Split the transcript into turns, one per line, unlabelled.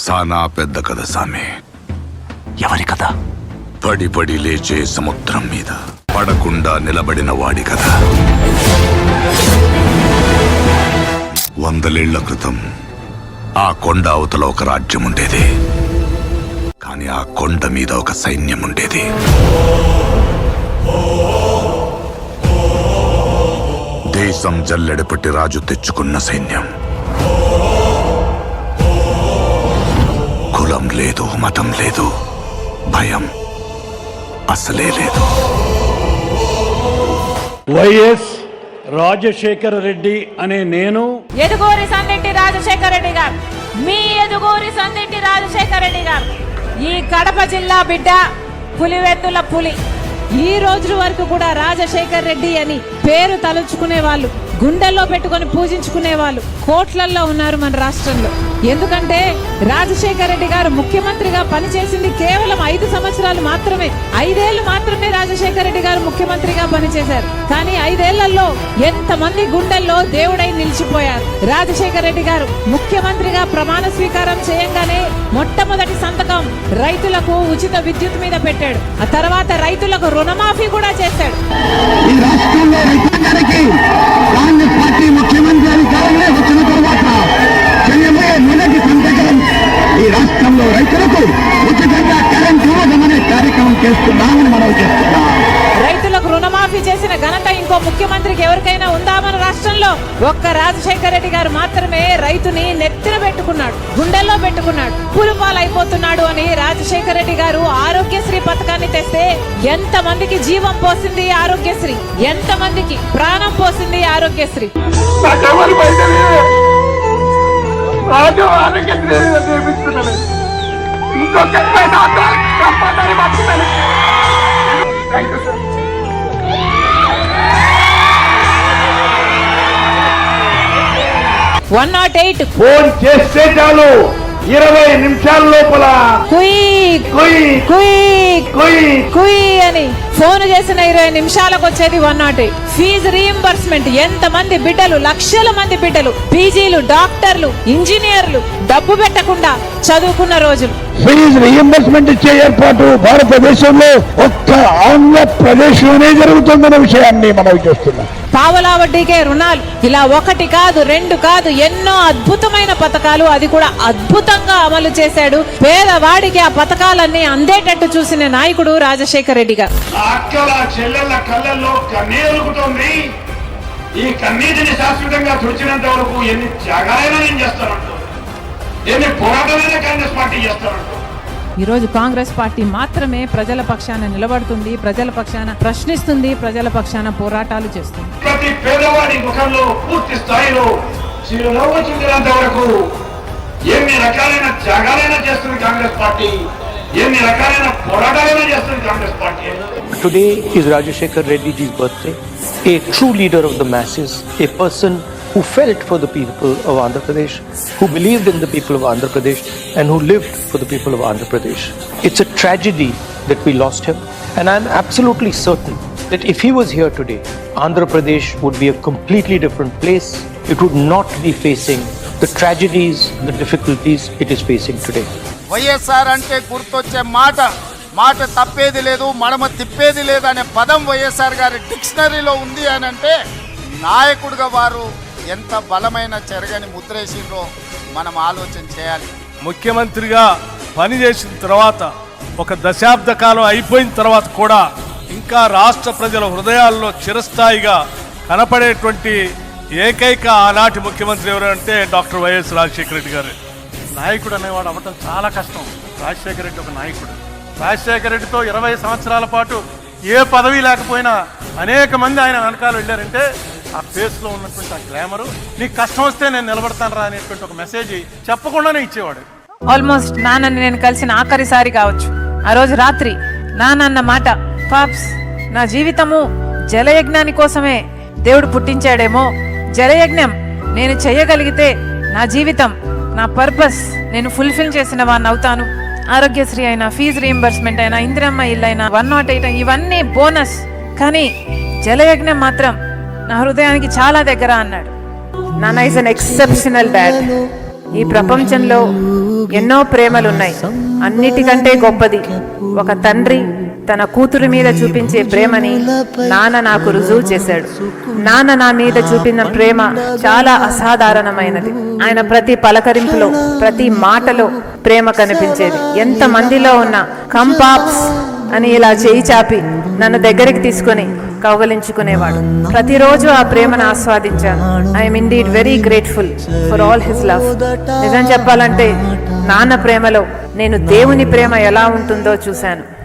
సానా పెద్ద కథ సామి.
ఎవరి కథ?
పడి పడి లేచే సముద్రం మీద పడకుండా నిలబడిన వాడి కథ. 100 ఏళ్ల క్రితం ఆ కొండ అవతల ఒక రాజ్యం ఉండేది. కానీ ఆ కొండ మీద ఒక సైన్యం ఉండేది. దేశం జల్లెడపట్టి రాజు తెచ్చుకున్న సైన్యం. కులం లేదు, మతం లేదు, భయం అసలే లేదు.
వైఎస్ రాజశేఖర రెడ్డి అనే నేను,
ఎదుగూరి సందింటి రాజశేఖర రెడ్డి గారు, మీ ఎదుగూరి సందింటి రాజశేఖర రెడ్డి గారు, ఈ కడప జిల్లా బిడ్డ, పులివెత్తుల పులి.
ఈ రోజు వరకు కూడా రాజశేఖర్ రెడ్డి అని పేరు తలుచుకునే వాళ్ళు, గుండెల్లో పెట్టుకొని పూజించుకునే వాళ్ళు కోట్లల్లో ఉన్నారు మన రాష్ట్రంలో. ఎందుకంటే రాజశేఖర్ రెడ్డి గారు ముఖ్యమంత్రిగా పనిచేసింది కేవలం 5 సంవత్సరాలు మాత్రమే. 5 ఏళ్లు మాత్రమే రాజశేఖర్ రెడ్డి గారు ముఖ్యమంత్రిగా పనిచేశారు. కానీ 5 ఏళ్లలో ఎంతమంది గుండెల్లో దేవుడై నిలిచిపోయారు. రాజశేఖర్ రెడ్డి గారు ముఖ్యమంత్రిగా ప్రమాణ స్వీకారం చేయంగానే మొట్టమొదటి సంతకం రైతులకు ఉచిత విద్యుత్ మీద పెట్టాడు. ఆ తర్వాత రైతులకు రుణమాఫీ కూడా చేశాడు.
ఈ రాష్ట్రంలో రైతాంగానికి కాంగ్రెస్ పార్టీ ముఖ్యమంత్రి అధికారంలో వచ్చిన తర్వాత చేయబోయే మొదటి సంతకం ఈ రాష్ట్రంలో రైతులకు ఉచితంగా కరెంట్ ఇవ్వడం అనే కార్యక్రమం చేస్తున్నామని మనం చేస్తున్నాం.
రైతులకు రుణమాఫీ చేసిన ఘనత ఇంకో ముఖ్యమంత్రికి ఎవరికైనా ఉందా మన రాష్ట్రంలో? ఒక్క రాజశేఖర రెడ్డి గారు మాత్రమే రైతుని నెత్తిన పెట్టుకున్నాడు, గుండెల్లో పెట్టుకున్నాడు. పులుపాలైపోతున్నాడు అని రాజశేఖర రెడ్డి గారు ఆరోగ్యశ్రీ పథకాన్ని తెస్తే ఎంతమందికి జీవం పోసింది ఆరోగ్యశ్రీ, ఎంతమందికి ప్రాణం పోసింది ఆరోగ్యశ్రీ.
ఫోన్ చేస్తే చాలు 20 నిమిషాల లోపల
అని ఫోన్ చేసిన 20 నిమిషాలకు వచ్చేది 108. ఫీజు రీయింబర్స్మెంట్, ఎంతమంది బిడ్డలు, లక్షల మంది బిడ్డలు, పీజీలు, డాక్టర్లు, ఇంజనీర్లు డబ్బు పెట్టకుండా చదువుకున్న రోజులు.
ఫీజు రీయింబర్స్మెంట్ ఇచ్చే ఏర్పాటు భారతదేశంలో ఒక్క ఆంధ్రప్రదేశ్ లోనే జరుగుతుందన్న విషయాన్ని మనం చూస్తున్నాం.
పావలా వడ్డీకే రుణాలు, ఇలా 1 కాదు 2 కాదు, ఎన్నో అద్భుతమైన పథకాలు, అది కూడా అద్భుతంగా అమలు చేశాడు. పేదవాడికి ఆ పథకాలన్నీ అందేటట్టు చూసిన నాయకుడు రాజశేఖర రెడ్డి గారు.
అక్కల చెల్లెళ్ళ కళ్ళల్లో కన్నీరుకుతోంది. ఈ కన్నీటిని శాశ్వతంగా తుడిచినంత వరకు ఎన్ని త్యాగాలైనా నేను చేస్తానంటూ, ఎన్ని పోరాటాలైనా కాంగ్రెస్ పార్టీ చేస్తానంటూ.
ఈరోజు కాంగ్రెస్ పార్టీ మాత్రమే ప్రజల పక్షాన నిలబడుతుంది, ప్రజల పక్షాన ప్రశ్నిస్తుంది, ప్రజల పక్షాన పోరాటాలు చేస్తుంది.
ప్రతి పేదవాడి ముఖంలో పూర్తి స్థాయిలో చిరునవ్వు చూసినంత వరకు ఎన్ని రకాలైన త్యాగాలైనా చేస్తుంది కాంగ్రెస్ పార్టీ, ఎన్ని రకాలైన పోరాటాలైనా చేస్తుంది Congress party.
Today is Rajashekhar Reddy ji's birthday. A true leader of the masses, a person who felt for the people of Andhra Pradesh, who believed in the people of Andhra Pradesh, and who lived for the people of Andhra Pradesh. It's a tragedy that we lost him, and I'm absolutely certain that if he was here today, Andhra Pradesh would be a completely different place. It would not be facing the tragedies, the difficulties it is facing today.
YSR అంటే గుర్తొచ్చే మాట తప్పేది లేదు, మడమ తిప్పేది లేదు అనే పదం వైఎస్ఆర్ గారి డిక్షనరీలో ఉంది అని అంటే నాయకుడిగా వారు ఎంత బలమైన చెరగని ముద్రేసిండ్రో మనం ఆలోచన చేయాలి.
ముఖ్యమంత్రిగా పనిచేసిన తర్వాత 1 దశాబ్ద కాలం అయిపోయిన తర్వాత కూడా ఇంకా రాష్ట్ర ప్రజల హృదయాల్లో చిరస్థాయిగా కనపడేటువంటి ఏకైక ఆనాటి ముఖ్యమంత్రి ఎవరంటే డాక్టర్ వైఎస్ రాజశేఖర రెడ్డి గారు. నాయకుడు అనేవాడు అవ్వటం చాలా కష్టం. రాజశేఖర రెడ్డి ఒక నాయకుడు. రాజశేఖర రెడ్డితో 20 సంవత్సరాల పాటు ఏ పదవి లేకపోయినా అనేక మంది ఆయన వెనకాల వెళ్ళారంటే ఆ ఫేస్లో ఉన్నటువంటి ఆ గ్లామరు, నీకు కష్టం వస్తే నేను నిలబడతాను రా అనేటువంటి ఒక మెసేజ్ చెప్పకుండానే ఇచ్చేవాడు.
ఆల్మోస్ట్ నాన్నని నేను కలిసిన ఆఖరిసారి కావచ్చు. ఆ రోజు రాత్రి నాన్న మాట, పాప్స్ నా జీవితము జలయజ్ఞాని కోసమే దేవుడు పుట్టించాడేమో, జలయజ్ఞం నేను చెయ్యగలిగితే నా జీవితం, నా పర్పస్ నేను ఫుల్ఫిల్ చేసిన వాడిని అవుతాను. ఆరోగ్యశ్రీ అయినా, ఫీజు రీయింబర్స్మెంట్ అయినా, ఇందిరమ్మ ఇల్లు అయినా, 108 ఇవన్నీ బోనస్, కానీ జలయజ్ఞం మాత్రం నా హృదయానికి చాలా దగ్గర అన్నాడు. నాన్న ఈజ్ అన్ ఎక్సెప్షనల్ డాడ్. ఈ ప్రపంచంలో ఎన్నో ప్రేమలున్నాయి. అన్నిటికంటే గొప్పది ఒక తండ్రి తన కూతురు మీద చూపించే ప్రేమని నాన్న నాకు రుజువు చేశాడు. నాన్న నా మీద చూపిన ప్రేమ చాలా అసాధారణమైనది. ఆయన ప్రతి పలకరింపులో, ప్రతి మాటలో ప్రేమ కనిపించేది. ఎంత మందిలో ఉన్న కంపాప్స్ అని ఇలా చేయి చాపి నన్ను దగ్గరికి తీసుకొని కౌగలించుకునేవాడు. ప్రతిరోజు ఆ ప్రేమను ఆస్వాదించాను. I'm indeed very grateful for all his love. నిజం చెప్పాలంటే నాన్న ప్రేమలో నేను దేవుని ప్రేమ ఎలా ఉంటుందో చూశాను.